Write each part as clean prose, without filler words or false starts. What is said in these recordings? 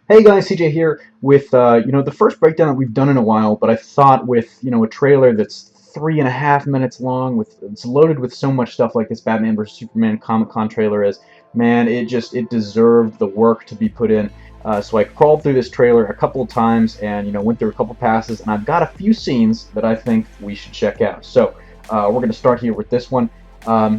Hey guys, CJ here with the first breakdown that we've done in a while, but I thought with a trailer that's 3.5 minutes long, with it's loaded with so much stuff like this Batman vs Superman Comic Con trailer is, man, it deserved the work to be put in. So I crawled through this trailer a couple of times and went through a couple passes, and I've got a few scenes that I think we should check out. So we're going to start here with this one.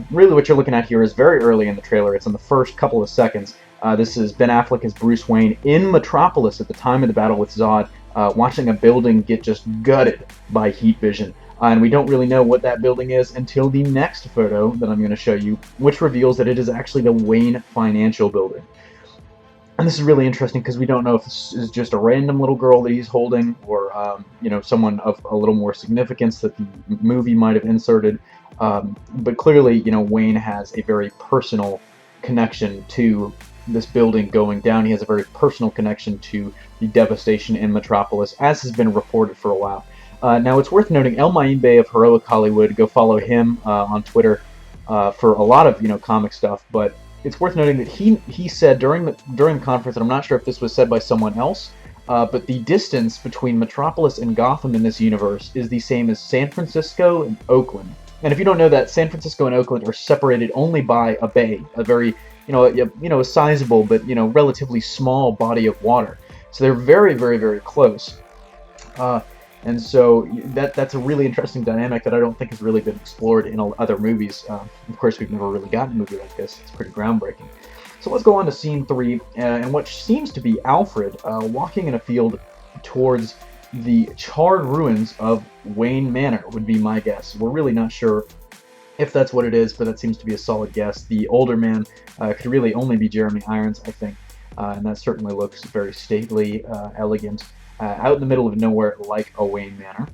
Really, what you're looking at here is very early in the trailer. It's in the first couple of seconds. This is Ben Affleck as Bruce Wayne in Metropolis at the time of the battle with Zod, watching a building get just gutted by heat vision. And we don't really know what that building is until the next photo that I'm going to show you, which reveals that it is actually the Wayne Financial Building. And this is really interesting because we don't know if this is just a random little girl that he's holding, or someone of a little more significance that the movie might have inserted. But clearly, Wayne has a very personal connection to this building going down. He has a very personal connection to the devastation in Metropolis, as has been reported for a while. Now, it's worth noting El Mayimbe of Heroic Hollywood. Go follow him on Twitter for a lot of comic stuff. But it's worth noting that he said during the conference, and I'm not sure if this was said by someone else, but the distance between Metropolis and Gotham in this universe is the same as San Francisco and Oakland. And if you don't know that, San Francisco and Oakland are separated only by a bay, a very a sizable but relatively small body of water. So they're very, very, very close. And so that's a really interesting dynamic that I don't think has really been explored in other movies. Of course, we've never really gotten a movie like this. It's pretty groundbreaking. So let's go on to scene 3, and what seems to be Alfred walking in a field towards the charred ruins of Wayne Manor, would be my guess. We're really not sure if that's what it is, but that seems to be a solid guess. The older man could really only be Jeremy Irons, I think, and that certainly looks very stately, elegant, out in the middle of nowhere like a Wayne Manor.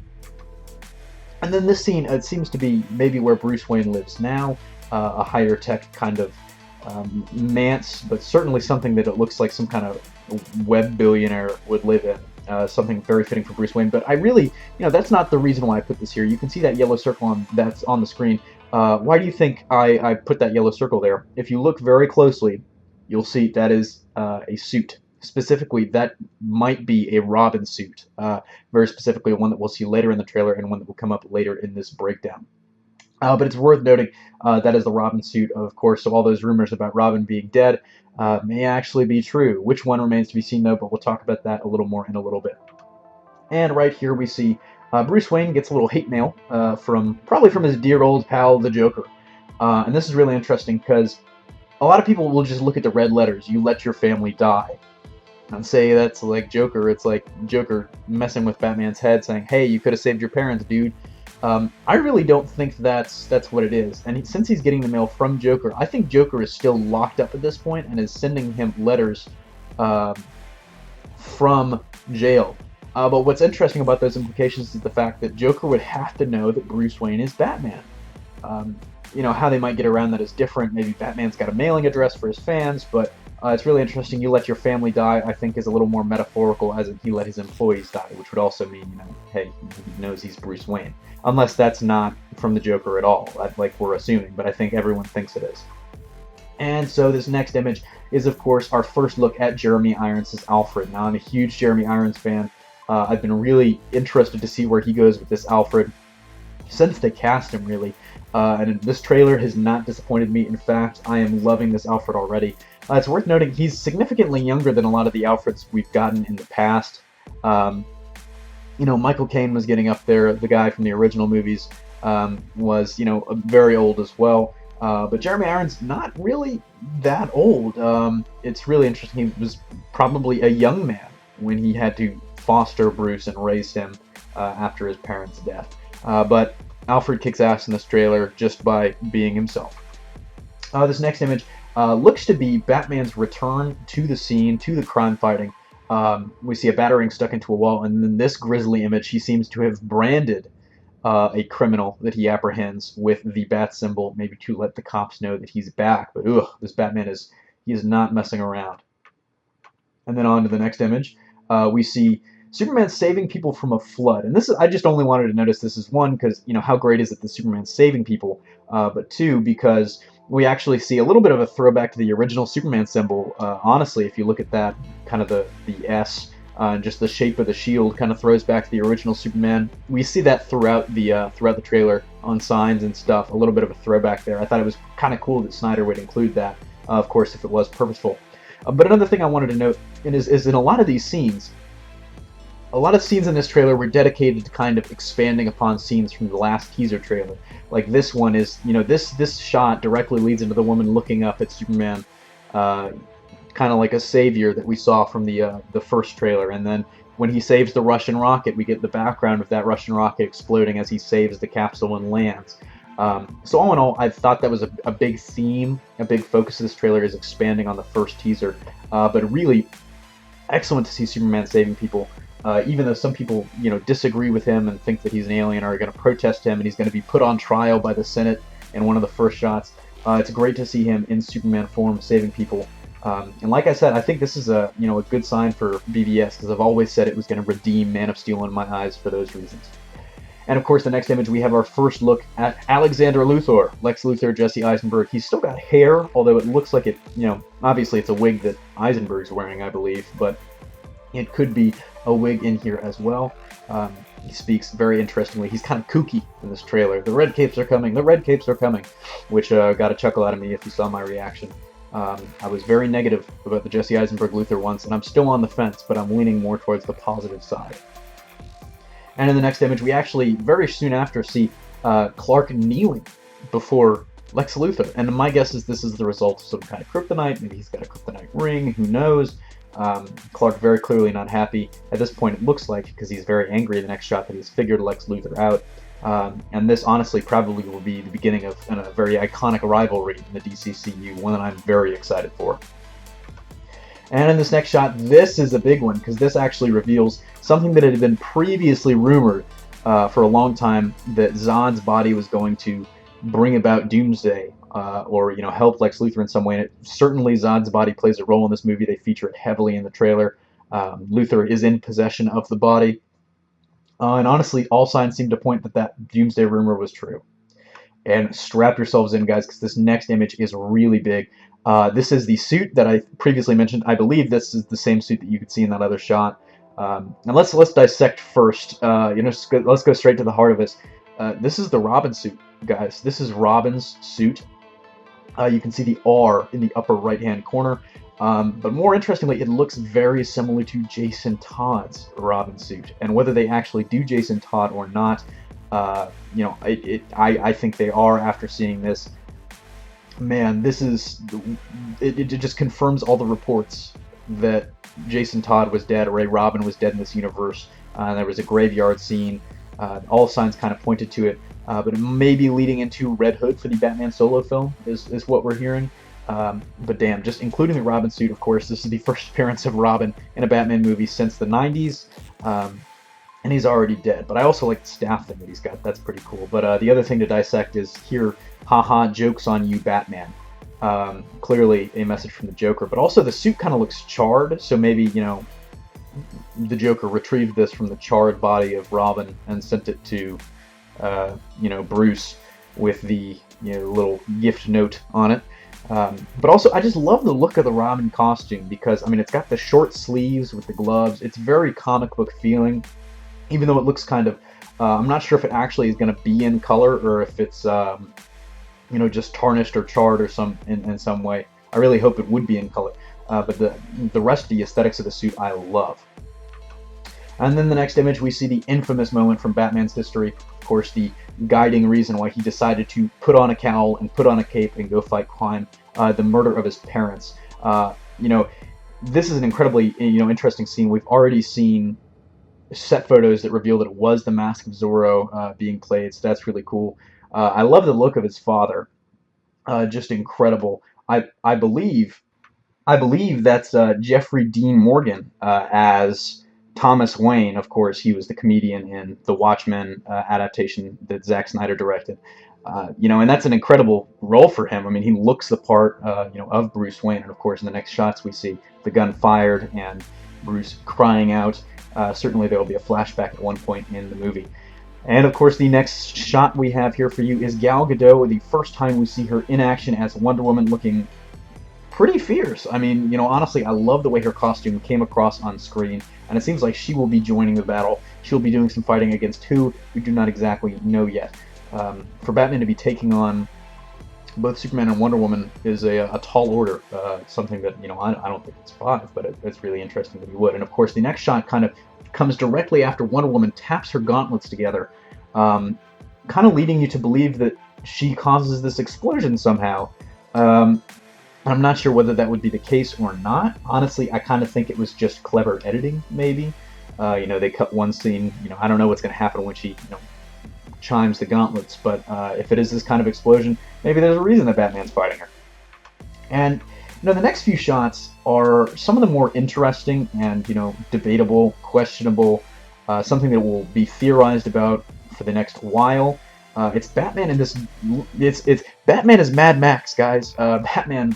And then this scene, it seems to be maybe where Bruce Wayne lives now, a higher tech kind of manse, but certainly something that it looks like some kind of web billionaire would live in. Something very fitting for Bruce Wayne. But I really, that's not the reason why I put this here. You can see that yellow circle that's on the screen. Why do you think I put that yellow circle there? If you look very closely, you'll see that is a suit. Specifically, that might be a Robin suit. Very specifically, one that we'll see later in the trailer and one that will come up later in this breakdown. But it's worth noting that is the Robin suit, of course, so all those rumors about Robin being dead may actually be true. Which one remains to be seen, though, but we'll talk about that a little more in a little bit. And right here we see Bruce Wayne gets a little hate mail probably from his dear old pal, the Joker. And this is really interesting because a lot of people will just look at the red letters, "You let your family die," and say that's like Joker. It's like Joker messing with Batman's head, saying, "Hey, you could have saved your parents, dude." I really don't think that's what it is. And since he's getting the mail from Joker, I think Joker is still locked up at this point and is sending him letters from jail. But what's interesting about those implications is the fact that Joker would have to know that Bruce Wayne is Batman. How they might get around that is different. Maybe Batman's got a mailing address for his fans, but it's really interesting. "You let your family die," I think, is a little more metaphorical, as in he let his employees die, which would also mean, hey, he knows he's Bruce Wayne. Unless that's not from the Joker at all, like we're assuming, but I think everyone thinks it is. And so this next image is, of course, our first look at Jeremy Irons' Alfred. Now, I'm a huge Jeremy Irons fan. I've been really interested to see where he goes with this Alfred since they cast him, really. And this trailer has not disappointed me. In fact, I am loving this Alfred already. It's worth noting he's significantly younger than a lot of the Alfreds we've gotten in the past. Michael Caine was getting up there. The guy from the original movies was, very old as well. But Jeremy Irons, not really that old. It's really interesting. He was probably a young man when he had to foster Bruce and raise him after his parents' death. But Alfred kicks ass in this trailer just by being himself. This next image looks to be Batman's return to the scene, to the crime fighting. We see a batarang stuck into a wall, and in this grisly image, he seems to have branded a criminal that he apprehends with the bat symbol, maybe to let the cops know that he's back. But this Batman is not messing around. And then on to the next image, we see Superman saving people from a flood. And I just only wanted to notice this as one, because how great is it that Superman's saving people, but two, because we actually see a little bit of a throwback to the original Superman symbol. Honestly, if you look at that, kind of the S, and just the shape of the shield kind of throws back to the original Superman. We see that throughout the trailer on signs and stuff. A little bit of a throwback there. I thought it was kind of cool that Snyder would include that. Of course, if it was purposeful. But another thing I wanted to note is in a lot of these scenes, a lot of scenes in this trailer were dedicated to kind of expanding upon scenes from the last teaser trailer. Like this one is, this shot directly leads into the woman looking up at Superman, kind of like a savior that we saw from the first trailer. And then when he saves the Russian rocket, we get the background of that Russian rocket exploding as he saves the capsule and lands. So all in all, I thought that was a big theme, a big focus of this trailer is expanding on the first teaser. But really excellent to see Superman saving people. Even though some people, disagree with him and think that he's an alien or are going to protest him and he's going to be put on trial by the Senate in one of the first shots, it's great to see him in Superman form saving people. And like I said, I think this is a good sign for BVS because I've always said it was going to redeem Man of Steel in my eyes for those reasons. And of course, the next image we have our first look at Alexander Luthor, Lex Luthor, Jesse Eisenberg. He's still got hair, although it looks like it, obviously it's a wig that Eisenberg's wearing, I believe, but it could be a wig in here as well. He speaks very interestingly. He's kind of kooky in this trailer. The red capes are coming, the red capes are coming, which got a chuckle out of me if you saw my reaction. I was very negative about the Jesse Eisenberg Luthor once, and I'm still on the fence, but I'm leaning more towards the positive side. And in the next image, we actually, very soon after, see Clark kneeling before Lex Luthor. And my guess is this is the result of some kind of kryptonite. Maybe he's got a kryptonite ring, who knows? Clark very clearly not happy. At this point, it looks like, because he's very angry in the next shot, that he's figured Lex Luthor out. And this, honestly, probably will be the beginning of a very iconic rivalry in the DCCU, one that I'm very excited for. And in this next shot, this is a big one, because this actually reveals something that had been previously rumored for a long time, that Zod's body was going to bring about Doomsday, or help Lex Luthor in some way. And certainly Zod's body plays a role in this movie. They feature it heavily in the trailer. Luthor is in possession of the body. And honestly, all signs seem to point that that Doomsday rumor was true. And strap yourselves in, guys, because this next image is really big. This is the suit that I previously mentioned. I believe this is the same suit that you could see in that other shot. And let's dissect first. Let's go straight to the heart of this. This is the Robin suit, guys. This is Robin's suit. You can see the R in the upper right-hand corner. But more interestingly, it looks very similar to Jason Todd's Robin suit. And whether they actually do Jason Todd or not, I think they are after seeing this. Man, it just confirms all the reports that Jason Todd was dead, or Robin was dead in this universe. There was a graveyard scene. All signs kind of pointed to it. But it may be leading into Red Hood for the Batman solo film, is what we're hearing. But damn, just including the Robin suit, of course, this is the first appearance of Robin in a Batman movie since the 90s. And he's already dead. But I also like the staff thing that he's got. That's pretty cool. But the other thing to dissect is here, haha, joke's on you, Batman. Clearly a message from the Joker. But also the suit kind of looks charred, so maybe, the Joker retrieved this from the charred body of Robin and sent it to, Bruce with the little gift note on it. But also, I just love the look of the Robin costume because, it's got the short sleeves with the gloves. It's very comic book feeling. Even though it looks kind of, I'm not sure if it actually is going to be in color or if it's, just tarnished or charred or in some way. I really hope it would be in color. But the rest of the aesthetics of the suit I love. And then the next image, we see the infamous moment from Batman's history. Of course, the guiding reason why he decided to put on a cowl and put on a cape and go fight crime, the murder of his parents. This is an incredibly, interesting scene. We've already seen set photos that reveal that it was the Mask of Zorro being played, so that's really cool. I love the look of his father, just incredible. I believe that's Jeffrey Dean Morgan as Thomas Wayne. Of course, he was the comedian in the Watchmen adaptation that Zack Snyder directed. And that's an incredible role for him. He looks the part, of Bruce Wayne. And of course, in the next shots, we see the gun fired and Bruce crying out. Certainly there will be a flashback at one point in the movie. And of course, the next shot we have here for you is Gal Gadot, the first time we see her in action as Wonder Woman, looking pretty fierce. I mean, honestly, I love the way her costume came across on screen, and it seems like she will be joining the battle. She'll be doing some fighting against who we do not exactly know yet. For Batman to be taking on both Superman and Wonder Woman is a tall order. Something that I don't think it's five, but it's really interesting that he would. And of course, the next shot kind of comes directly after Wonder Woman taps her gauntlets together, kind of leading you to believe that she causes this explosion somehow. I'm not sure whether that would be the case or not. Honestly, I kind of think it was just clever editing, maybe. They cut one scene. I don't know what's going to happen when she, chimes the gauntlets, but if it is this kind of explosion, maybe there's a reason that Batman's fighting her. And the next few shots are some of the more interesting and debatable, questionable, something that will be theorized about for the next while. It's Batman in this. It's Batman as Mad Max, guys. Batman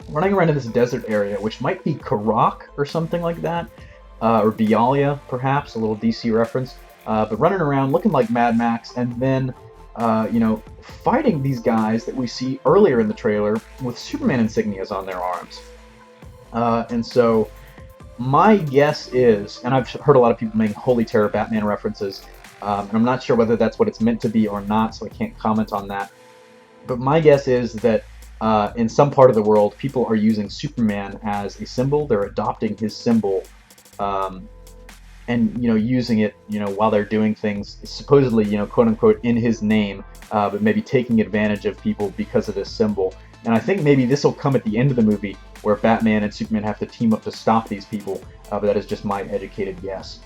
running around in this desert area, which might be Karak or something like that, or Bialia, perhaps, a little DC reference. But running around looking like Mad Max, and then, fighting these guys that we see earlier in the trailer with Superman insignias on their arms. And so, my guess is, and I've heard a lot of people making Holy Terror Batman references, and I'm not sure whether that's what it's meant to be or not, so I can't comment on that. But my guess is that in some part of the world, people are using Superman as a symbol. They're adopting his symbol, and using it, while they're doing things supposedly, quote unquote, in his name, but maybe taking advantage of people because of this symbol. And I think maybe this will come at the end of the movie, where Batman and Superman have to team up to stop these people. But that is just my educated guess.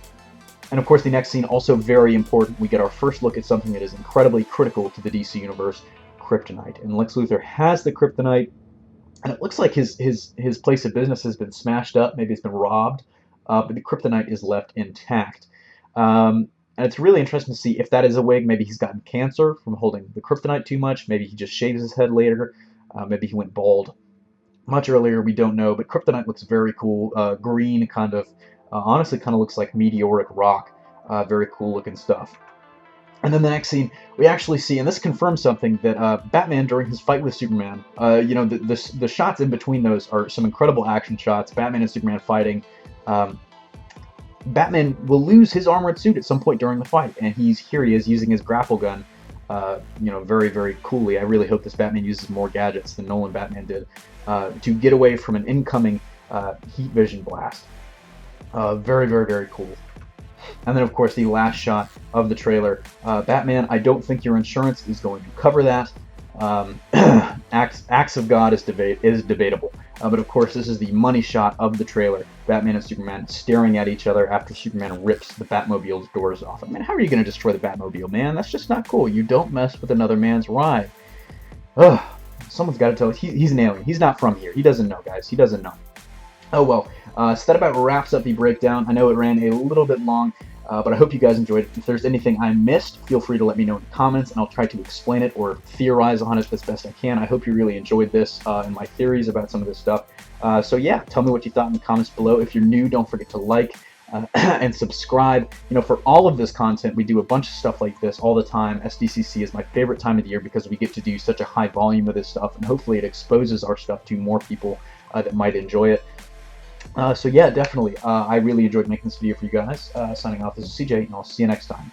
And of course, the next scene, also very important. We get our first look at something that is incredibly critical to the DC universe: kryptonite. And Lex Luthor has the kryptonite, and it looks like his place of business has been smashed up. Maybe it's been robbed, but the kryptonite is left intact. And it's really interesting to see if that is a wig. Maybe he's gotten cancer from holding the kryptonite too much. Maybe he just shaves his head later. Maybe he went bald much earlier. We don't know. But kryptonite looks very cool. Green, kind of, honestly, kind of looks like meteoric rock. Very cool looking stuff. And then the next scene, we actually see, and this confirms something, that Batman, during his fight with Superman, the shots in between those are some incredible action shots. Batman and Superman fighting. Batman will lose his armored suit at some point during the fight, and he is using his grapple gun, very, very coolly. I really hope this Batman uses more gadgets than Nolan Batman did, to get away from an incoming heat vision blast. Very, very, very cool. And then, of course, the last shot of the trailer. Batman, I don't think your insurance is going to cover that. Acts of God is debatable. But, of course, this is the money shot of the trailer. Batman and Superman staring at each other after Superman rips the Batmobile's doors off. I mean, how are you going to destroy the Batmobile, man? That's just not cool. You don't mess with another man's ride. Ugh. Someone's got to tell us. He's an alien. He's not from here. He doesn't know, guys. He doesn't know. Oh, well. So that about wraps up the breakdown. I know it ran a little bit long, but I hope you guys enjoyed it. If there's anything I missed, feel free to let me know in the comments, and I'll try to explain it or theorize on it as best I can. I hope you really enjoyed this and my theories about some of this stuff. So yeah, tell me what you thought in the comments below. If you're new, don't forget to like and subscribe. For all of this content, we do a bunch of stuff like this all the time. SDCC is my favorite time of the year because we get to do such a high volume of this stuff, and hopefully it exposes our stuff to more people that might enjoy it. So yeah, definitely. I really enjoyed making this video for you guys. Signing off, this is CJ, and I'll see you next time.